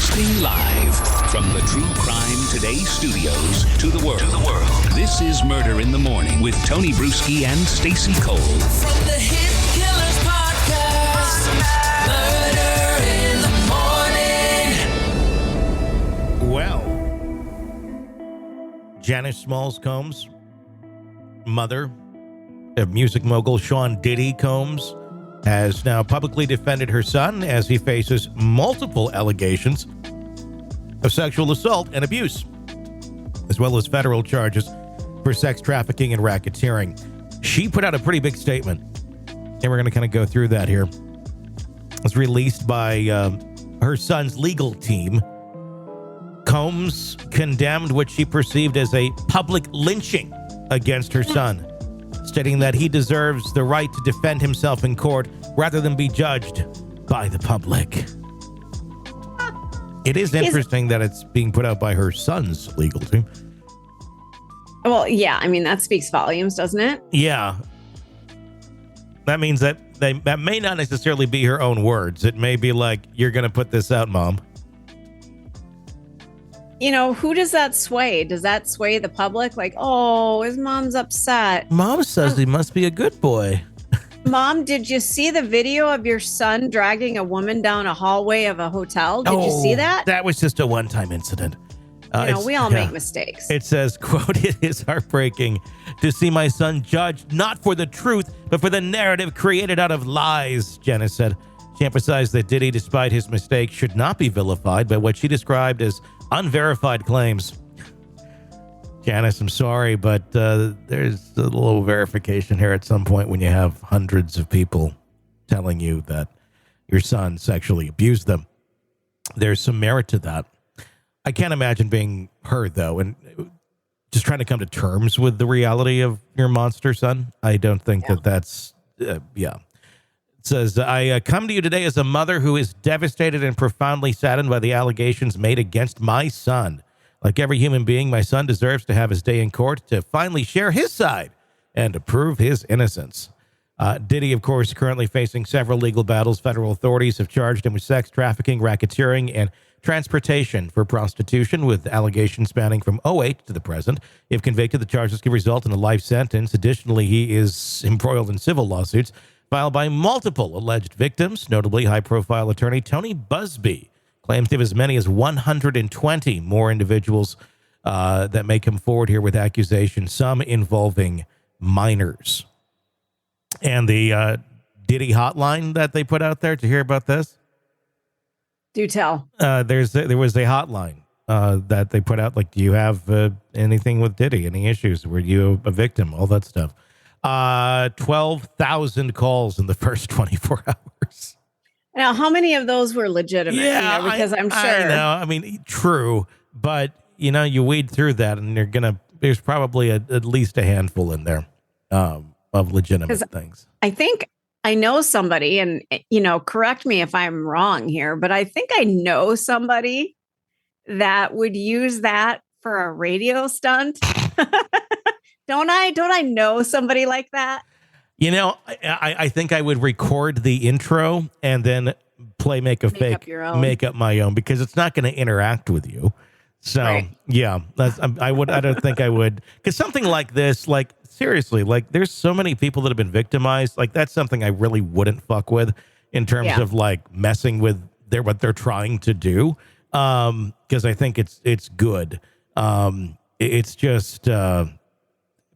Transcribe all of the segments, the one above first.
Broadcasting live from the True Crime Today studios to the world. This is Murder in the Morning with Tony Bruschi and Stacey Cole. From the Hit Killers Podcast, Murder in the Morning. Well, Janice Smalls Combs, mother of music mogul Sean Diddy Combs, has now publicly defended her son as he faces multiple allegations of sexual assault and abuse, as well as federal charges for sex trafficking and racketeering. She put out a pretty big statement, and we're going to kind of go through that here. It's released by her son's legal team. Combs condemned what she perceived as a public lynching against her son, stating that he deserves the right to defend himself in court rather than be judged by the public. It is interesting that it's being put out by her son's legal team. Well, yeah, I mean, that speaks volumes, doesn't it? Yeah. That means that that may not necessarily be her own words. It may be like, you're going to put this out, Mom. You know, who does that sway? Does that sway the public? Like, oh, his mom's upset. Mom says he must be a good boy. Mom, did you see the video of your son dragging a woman down a hallway of a hotel? Did you see that? That was just a one-time incident. We all make mistakes. It says, quote, "It is heartbreaking to see my son judged not for the truth, but for the narrative created out of lies," Janice said. She emphasized that Diddy, despite his mistake, should not be vilified by what she described as unverified claims. Janice, I'm sorry, but there's a little verification here at some point when you have hundreds of people telling you that your son sexually abused them. There's some merit to that. I can't imagine being her, though, and just trying to come to terms with the reality of your monster son. I don't think that's. It says, "I come to you today as a mother who is devastated and profoundly saddened by the allegations made against my son. Like every human being, my son deserves to have his day in court to finally share his side and to prove his innocence." Diddy, of course, currently facing several legal battles. Federal authorities have charged him with sex trafficking, racketeering, and transportation for prostitution, with allegations spanning from 2008 to the present. If convicted, the charges could result in a life sentence. Additionally, he is embroiled in civil lawsuits filed by multiple alleged victims. Notably, high-profile attorney Tony Busby claims to have as many as 120 more individuals that may come forward here with accusations, some involving minors. And the Diddy hotline that they put out there, to hear about this? Do tell. There was a hotline that they put out, like, do you have anything with Diddy, any issues? Were you a victim? All that stuff. 12,000 calls in the first 24 hours. Now, how many of those were legitimate? Yeah, because I'm sure. I know. I mean, true, but you weed through that, and there's probably at least a handful in there of legitimate things. I think I know somebody, and correct me if I'm wrong here, but I think I know somebody that would use that for a radio stunt. Don't I know somebody like that? I think I would record the intro and then make up my own, because it's not going to interact with you. So, right. Yeah, I don't think I would, because something like this, like, seriously, like, there's so many people that have been victimized. Like, that's something I really wouldn't fuck with in terms of like messing with what they're trying to do. Because I think it's good. It's just,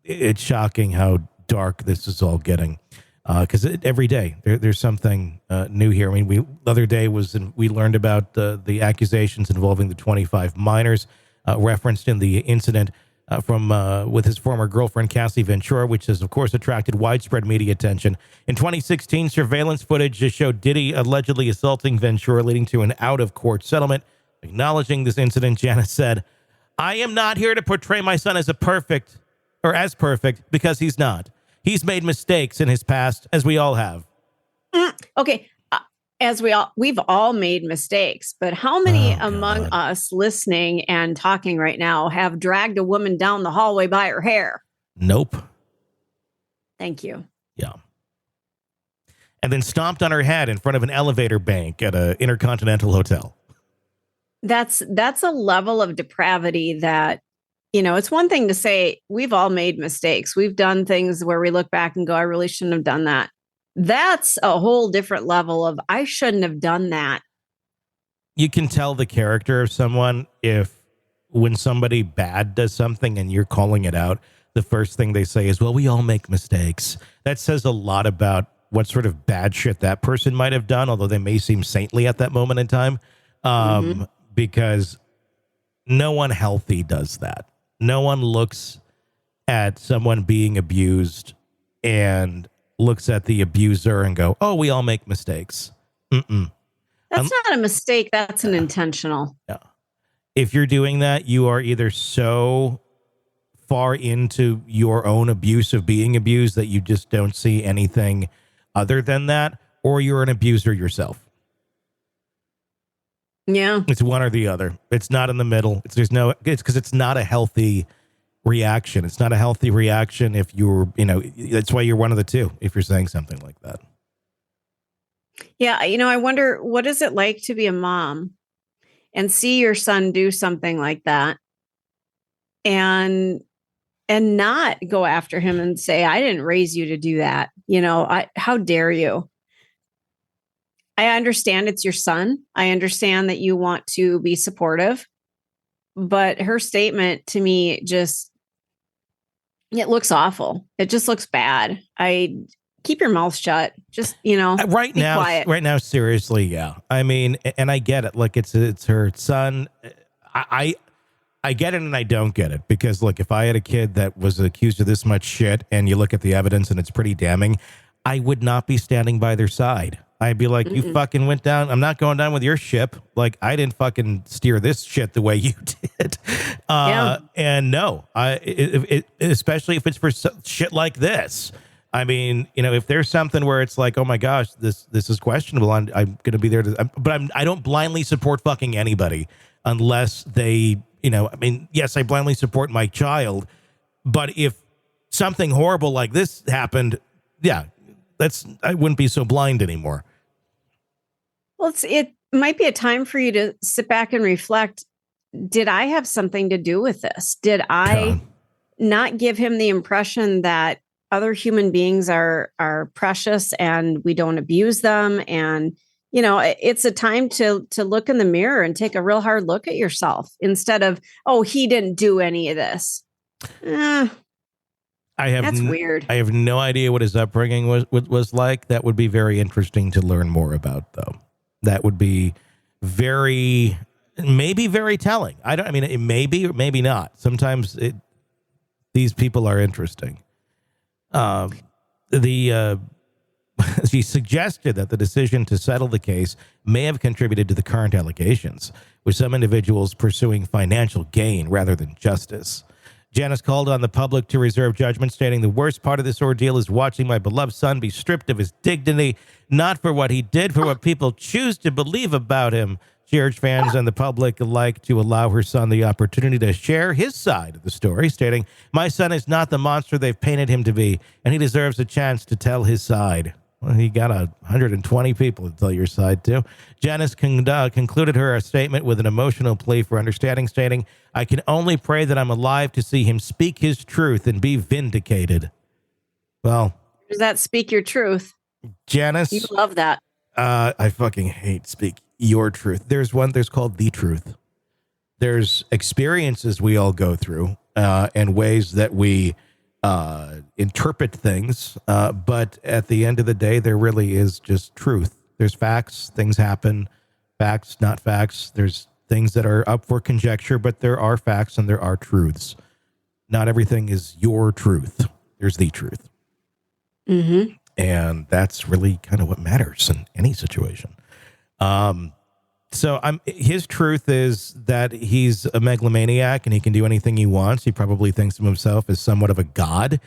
it's shocking how dark this is all getting, because every day there's something new here. I mean, the other day we learned about the accusations involving the 25 minors referenced in the incident with his former girlfriend Cassie Ventura, which has of course attracted widespread media attention. In 2016, surveillance footage just showed Diddy allegedly assaulting Ventura, leading to an out-of-court settlement. Acknowledging this incident, Janice said, "I am not here to portray my son as perfect, because he's not. He's made mistakes in his past, as we all have." Okay. We've all made mistakes, but how many among us listening and talking right now have dragged a woman down the hallway by her hair? Nope. Thank you. Yeah. And then stomped on her head in front of an elevator bank at an Intercontinental Hotel. That's a level of depravity that, it's one thing to say we've all made mistakes. We've done things where we look back and go, I really shouldn't have done that. That's a whole different level of I shouldn't have done that. You can tell the character of someone if when somebody bad does something and you're calling it out, the first thing they say is, well, we all make mistakes. That says a lot about what sort of bad shit that person might have done, although they may seem saintly at that moment in time, because no one healthy does that. No one looks at someone being abused and looks at the abuser and go, oh, we all make mistakes. Mm-mm. That's not a mistake. That's an intentional. Yeah. If you're doing that, you are either so far into your own abuse of being abused that you just don't see anything other than that, or you're an abuser yourself. Yeah. It's one or the other. It's not in the middle. It's because it's not a healthy reaction. It's not a healthy reaction if you're, that's why you're one of the two, if you're saying something like that. Yeah. I wonder, what is it like to be a mom and see your son do something like that and not go after him and say, I didn't raise you to do that. How dare you? I understand it's your son. I understand that you want to be supportive, but her statement to me it looks awful. It just looks bad. Keep your mouth shut. Just, right be now, quiet. Right now, seriously. Yeah. I mean, and I get it. Like it's her son. I get it and I don't get it because look, if I had a kid that was accused of this much shit and you look at the evidence and it's pretty damning, I would not be standing by their side. I'd be like, you fucking went down. I'm not going down with your ship. Like I didn't fucking steer this shit the way you did. And no, especially if it's for shit like this. I mean, if there's something where it's like, oh my gosh, this is questionable. I'm going to be there but I don't blindly support fucking anybody unless they, yes, I blindly support my child. But if something horrible like this happened, yeah, I wouldn't be so blind anymore. Well, it might be a time for you to sit back and reflect. Did I have something to do with this? Did I not give him the impression that other human beings are precious and we don't abuse them? And, it's a time to look in the mirror and take a real hard look at yourself instead of, oh, he didn't do any of this. That's weird. I have no idea what his upbringing was like. That would be very interesting to learn more about, though. That would be maybe very telling. It may be or maybe not. Sometimes these people are interesting. She suggested that the decision to settle the case may have contributed to the current allegations, with some individuals pursuing financial gain rather than justice. Janice called on the public to reserve judgment, stating the worst part of this ordeal is watching my beloved son be stripped of his dignity, not for what he did, for what people choose to believe about him. She urged fans and the public alike to allow her son the opportunity to share his side of the story, stating, my son is not the monster they've painted him to be, and he deserves a chance to tell his side. Well, he got 120 people to tell your side, too. Janice concluded her statement with an emotional plea for understanding, stating, I can only pray that I'm alive to see him speak his truth and be vindicated. Well. Does that speak your truth? Janice. You love that. I fucking hate speak your truth. There's called the truth. There's experiences we all go through and ways that we interpret things, but at the end of the day, there really is just truth. There's facts, things happen, facts, not facts. There's things that are up for conjecture, but there are facts and there are truths. Not everything is your truth. There's the truth. Mm-hmm. And that's really kind of what matters in any situation. So his truth is that he's a megalomaniac and he can do anything he wants. He probably thinks of himself as somewhat of a god,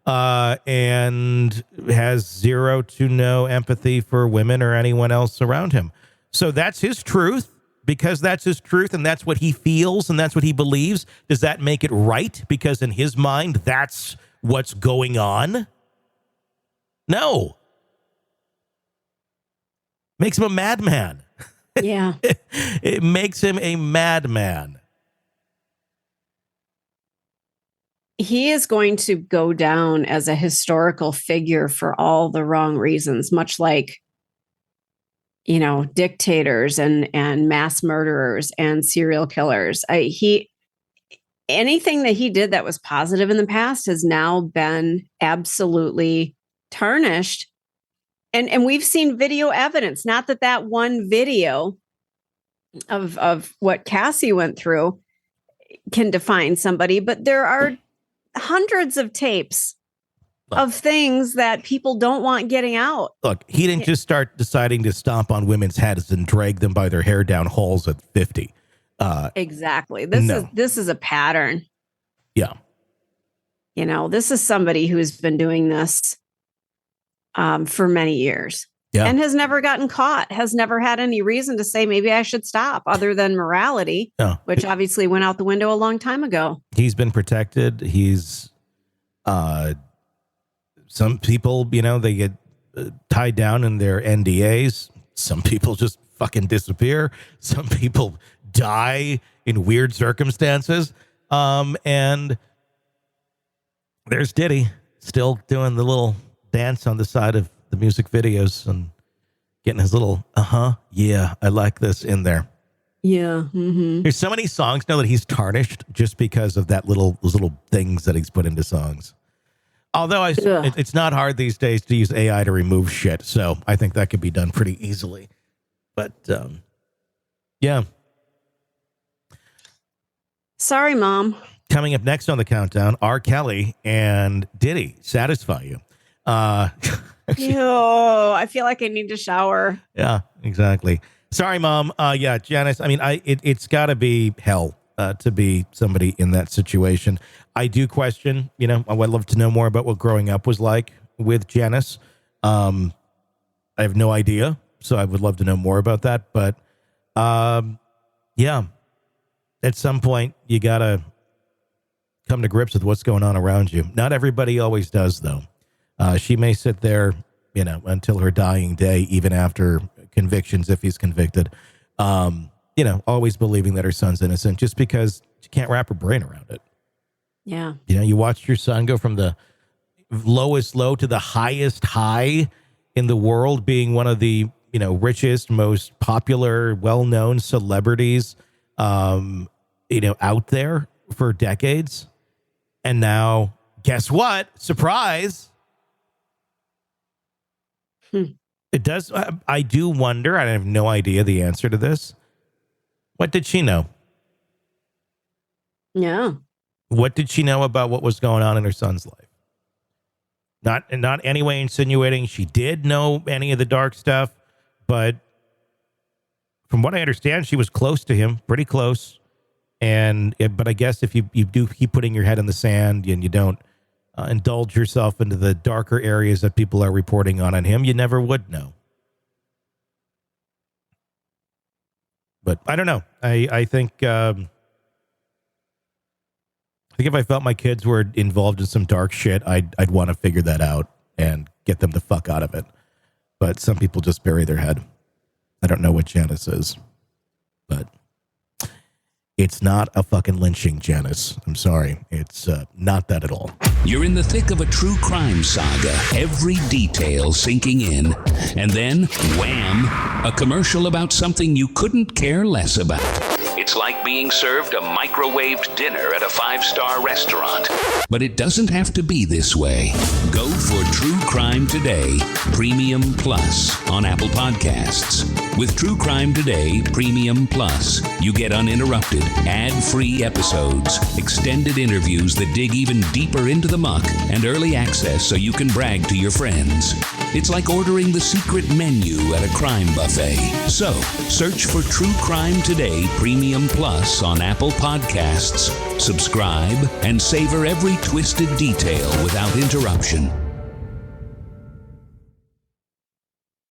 and has zero to no empathy for women or anyone else around him. So that's his truth. Because that's his truth and that's what he feels and that's what he believes. Does that make it right? Because in his mind, that's what's going on? No. Makes him a madman. Yeah. It makes him a madman. He is going to go down as a historical figure for all the wrong reasons, much like, dictators and mass murderers and serial killers. Anything that he did that was positive in the past has now been absolutely tarnished. And we've seen video evidence, not that one video of what Cassie went through can define somebody, but there are hundreds of tapes of things that people don't want getting out. Look, he didn't just start deciding to stomp on women's heads and drag them by their hair down halls at 50. Exactly. This is a pattern. Yeah. This is somebody who's been doing this for many years. Yeah. And has never gotten caught, has never had any reason to say, maybe I should stop, other than morality, which obviously went out the window a long time ago. He's been protected. He's, some people, they get tied down in their NDAs. Some people just fucking disappear. Some people die in weird circumstances. And there's Diddy still doing the little dance on the side of the music videos and getting his little, yeah, I like this in there. Yeah. Mm-hmm. There's so many songs now that he's tarnished just because of those little things that he's put into songs. Although it's not hard these days to use AI to remove shit. So I think that could be done pretty easily. But, yeah. Sorry, Mom. Coming up next on the countdown, R. Kelly and Diddy Satisfy You. I feel like I need to shower. Yeah, exactly. Sorry, Mom. Yeah, Janice. I mean, it's got to be hell to be somebody in that situation. I do question. I would love to know more about what growing up was like with Janice. I have no idea, so I would love to know more about that. But yeah, at some point you gotta come to grips with what's going on around you. Not everybody always does, though. She may sit there, until her dying day, even after convictions, if he's convicted, always believing that her son's innocent just because she can't wrap her brain around it. Yeah. You watched your son go from the lowest low to the highest high in the world, being one of the, richest, most popular, well-known celebrities, out there for decades. And now, guess what? Surprise. It does. I do wonder. I have no idea the answer to this. What did she know? Yeah. What did she know about what was going on in her son's life? Not any way insinuating she did know any of the dark stuff, but from what I understand, she was close to him, pretty close. But I guess if you do keep putting your head in the sand and you don't indulge yourself into the darker areas that people are reporting on him, you never would know. But I don't know. I think if I felt my kids were involved in some dark shit, I'd want to figure that out and get them the fuck out of it. But some people just bury their head. I don't know what Janice is, but it's not a fucking lynching, Janice. I'm sorry. It's not that at all. You're in the thick of a true crime saga, every detail sinking in. And then, wham, a commercial about something you couldn't care less about. It's like being served a microwaved dinner at a 5-star restaurant. But it doesn't have to be this way. Go for True Crime Today Premium Plus on Apple Podcasts. With True Crime Today Premium Plus, you get uninterrupted, ad-free episodes, extended interviews that dig even deeper into the muck, and early access so you can brag to your friends. It's like ordering the secret menu at a crime buffet. So, search for True Crime Today Premium Plus on Apple Podcasts, subscribe, and savor every twisted detail without interruption.